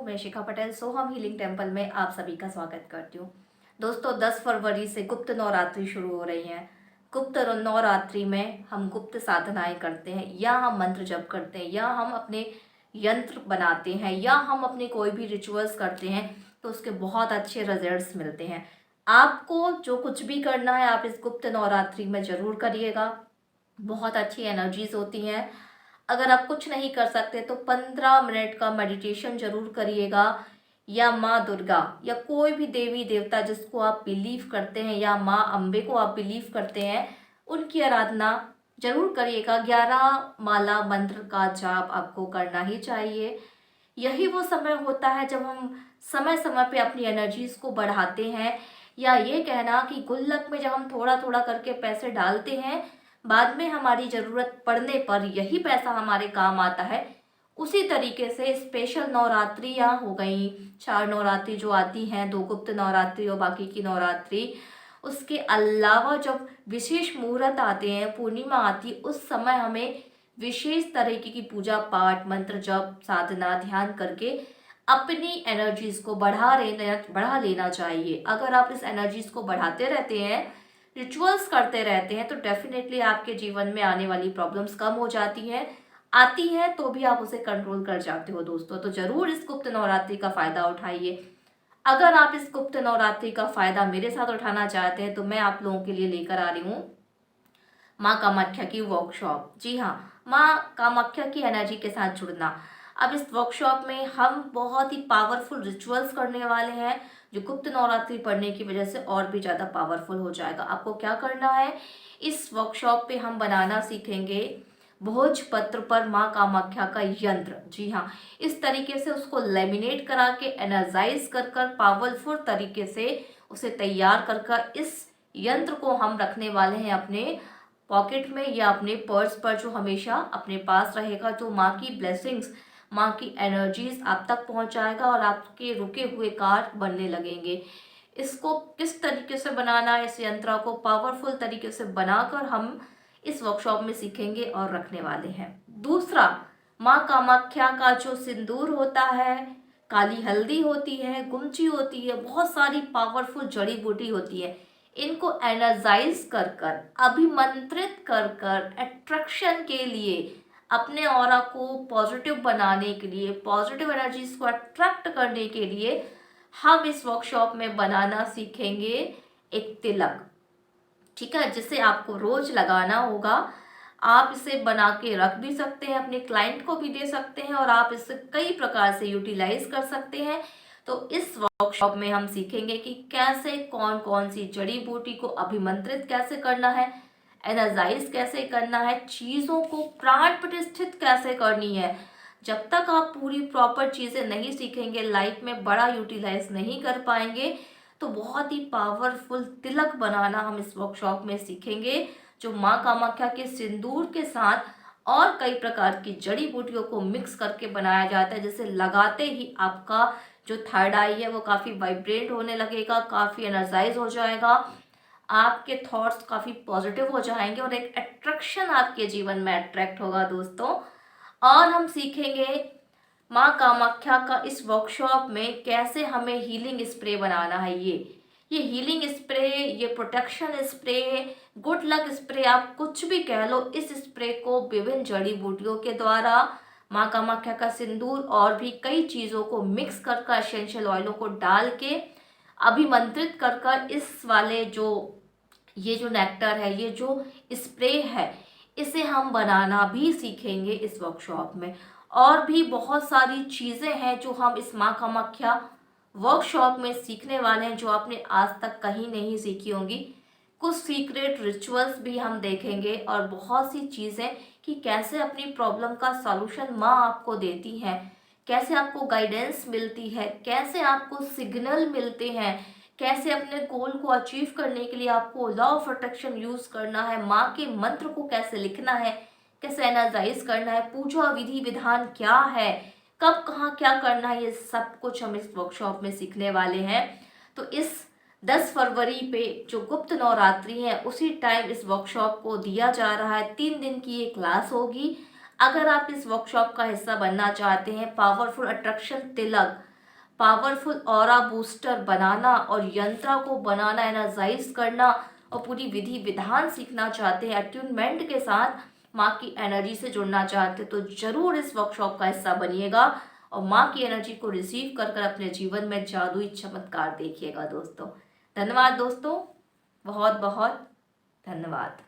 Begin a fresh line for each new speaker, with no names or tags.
मैं शिखा पटेल सोहम healing temple में आप सभी का स्वागत करती हूँ। दोस्तों 10 फरवरी से गुप्त नवरात्रि शुरू हो रही है। गुप्त नवरात्रि में हम गुप्त साधनाएं करते हैं या हम मंत्र जप करते हैं या हम अपने यंत्र बनाते हैं या हम अपने कोई भी रिचुअल्स करते हैं तो उसके बहुत अच्छे रिजल्ट्स मिलते हैं। आपको जो कुछ भी करना है आप इस गुप्त नवरात्रि में ज़रूर करिएगा। बहुत अच्छी एनर्जीज होती हैं। अगर आप कुछ नहीं कर सकते तो 15 मिनट का मेडिटेशन जरूर करिएगा या माँ दुर्गा या कोई भी देवी देवता जिसको आप बिलीव करते हैं या माँ अम्बे को आप बिलीव करते हैं उनकी आराधना जरूर करिएगा। 11 माला मंत्र का जाप आपको करना ही चाहिए। यही वो समय होता है जब हम समय समय पे अपनी एनर्जीज को बढ़ाते हैं, या ये कहना कि गुल्लक में जब हम थोड़ा थोड़ा करके पैसे डालते हैं बाद में हमारी ज़रूरत पड़ने पर यही पैसा हमारे काम आता है। उसी तरीके से स्पेशल नवरात्रियाँ हो गई, 4 नवरात्रि जो आती हैं, 2 गुप्त नवरात्रि और बाकी की नवरात्रि। उसके अलावा जब विशेष मुहूर्त आते हैं, पूर्णिमा आती है, उस समय हमें विशेष तरीके की पूजा पाठ मंत्र जप साधना ध्यान करके अपनी एनर्जीज को बढ़ा लेना चाहिए। अगर आप इस एनर्जीज को बढ़ाते रहते हैं, रिचुअल्स करते रहते हैं, तो डेफिनेटली आपके जीवन में आने वाली प्रॉब्लम्स कम हो जाती हैं। आती हैं तो भी आप उसे कंट्रोल कर जाते हो दोस्तों। तो जरूर इस गुप्त नवरात्रि का फायदा उठाइए। अगर आप इस गुप्त नवरात्रि का फायदा मेरे साथ उठाना चाहते हैं तो मैं आप लोगों के लिए लेकर आ रही हूँ माँ कामाख्या की वर्कशॉप। जी हाँ, माँ कामाख्या की एनर्जी के साथ जुड़ना। अब इस वर्कशॉप में हम बहुत ही पावरफुल रिचुअल्स करने वाले हैं जो गुप्त नवरात्रि पढ़ने की वजह से और भी ज़्यादा पावरफुल हो जाएगा। आपको क्या करना है, इस वर्कशॉप पे हम बनाना सीखेंगे भोजपत्र पर माँ कामाख्या का यंत्र। जी हाँ, इस तरीके से उसको लेमिनेट करा के एनर्जाइज कर कर पावरफुल तरीके से उसे तैयार कर कर इस यंत्र को हम रखने वाले हैं अपने पॉकेट में या अपने पर्स पर, जो हमेशा अपने पास रहेगा, जो माँ की ब्लेसिंग्स माँ की एनर्जीज आप तक पहुँचाएगा और आपके रुके हुए कार्य बनने लगेंगे। इसको किस तरीके से बनाना है, इस यंत्र को पावरफुल तरीके से बनाकर हम इस वर्कशॉप में सीखेंगे और रखने वाले हैं। दूसरा, माँ कामाख्या का जो सिंदूर होता है, काली हल्दी होती है, गुमची होती है, बहुत सारी पावरफुल जड़ी बूटी होती है। इनको एनर्जाइज कर कर अभिमंत्रित कर कर अट्रैक्शन के लिए, अपने ऑरा को पॉजिटिव बनाने के लिए, पॉजिटिव एनर्जीज को अट्रैक्ट करने के लिए हम इस वर्कशॉप में बनाना सीखेंगे एक तिलक। ठीक है, जिसे आपको रोज लगाना होगा। आप इसे बना के रख भी सकते हैं, अपने क्लाइंट को भी दे सकते हैं और आप इसे कई प्रकार से यूटिलाइज कर सकते हैं। तो इस वर्कशॉप में हम सीखेंगे कि कैसे कौन कौन सी जड़ी बूटी को अभिमंत्रित कैसे करना है, एनर्जाइज कैसे करना है, चीज़ों को प्राण प्रतिष्ठित कैसे करनी है। जब तक आप पूरी प्रॉपर चीज़ें नहीं सीखेंगे, लाइफ में बड़ा यूटिलाइज नहीं कर पाएंगे। तो बहुत ही पावरफुल तिलक बनाना हम इस वर्कशॉप में सीखेंगे, जो माँ कामाख्या के सिंदूर के साथ और कई प्रकार की जड़ी बूटियों को मिक्स करके बनाया जाता है, जिसे लगाते ही आपका जो थर्ड आई है वो काफ़ी वाइब्रेट होने लगेगा, काफ़ी एनर्जाइज हो जाएगा, आपके थॉट्स काफ़ी पॉजिटिव हो जाएंगे और एक अट्रैक्शन आपके जीवन में अट्रैक्ट होगा दोस्तों। और हम सीखेंगे माँ कामाख्या का इस वर्कशॉप में कैसे हमें हीलिंग स्प्रे बनाना है। ये हीलिंग स्प्रे, ये protection spray, good luck spray, आप कुछ भी कह लो, इस स्प्रे को विभिन्न जड़ी बूटियों के द्वारा माँ कामाख्या का सिंदूर और भी कई चीज़ों को मिक्स कर कर एसेंशियल ऑयलों को डाल के अभिमंत्रित कर कर इस वाले ये जो नेक्टर है, ये जो स्प्रे है, इसे हम बनाना भी सीखेंगे इस वर्कशॉप में। और भी बहुत सारी चीज़ें हैं जो हम इस माँ कामाख्या वर्कशॉप में सीखने वाले हैं, जो आपने आज तक कहीं नहीं सीखी होंगी। कुछ सीक्रेट रिचुअल्स भी हम देखेंगे और बहुत सी चीज़ें कि कैसे अपनी प्रॉब्लम का सॉल्यूशन माँ आपको देती हैं, कैसे आपको गाइडेंस मिलती है, कैसे आपको सिग्नल मिलते हैं, कैसे अपने गोल को अचीव करने के लिए आपको लॉ ऑफ अट्रैक्शन यूज़ करना है, माँ के मंत्र को कैसे लिखना है, कैसे एनर्जाइज करना है, पूजा विधि विधान क्या है, कब कहाँ क्या करना है, ये सब कुछ हम इस वर्कशॉप में सीखने वाले हैं। तो इस 10 फरवरी पे जो गुप्त नवरात्रि है उसी टाइम इस वर्कशॉप को दिया जा रहा है। 3 दिन की ये क्लास होगी। अगर आप इस वर्कशॉप का हिस्सा बनना चाहते हैं, पावरफुल अट्रैक्शन तिलक पावरफुल ऑरा बूस्टर बनाना और यंत्रा को बनाना, एनर्जाइज करना और पूरी विधि विधान सीखना चाहते हैं, अट्यूनमेंट के साथ माँ की एनर्जी से जुड़ना चाहते हैं, तो जरूर इस वर्कशॉप का हिस्सा बनिएगा और माँ की एनर्जी को रिसीव कर कर अपने जीवन में जादुई चमत्कार देखिएगा दोस्तों। धन्यवाद दोस्तों, बहुत बहुत धन्यवाद।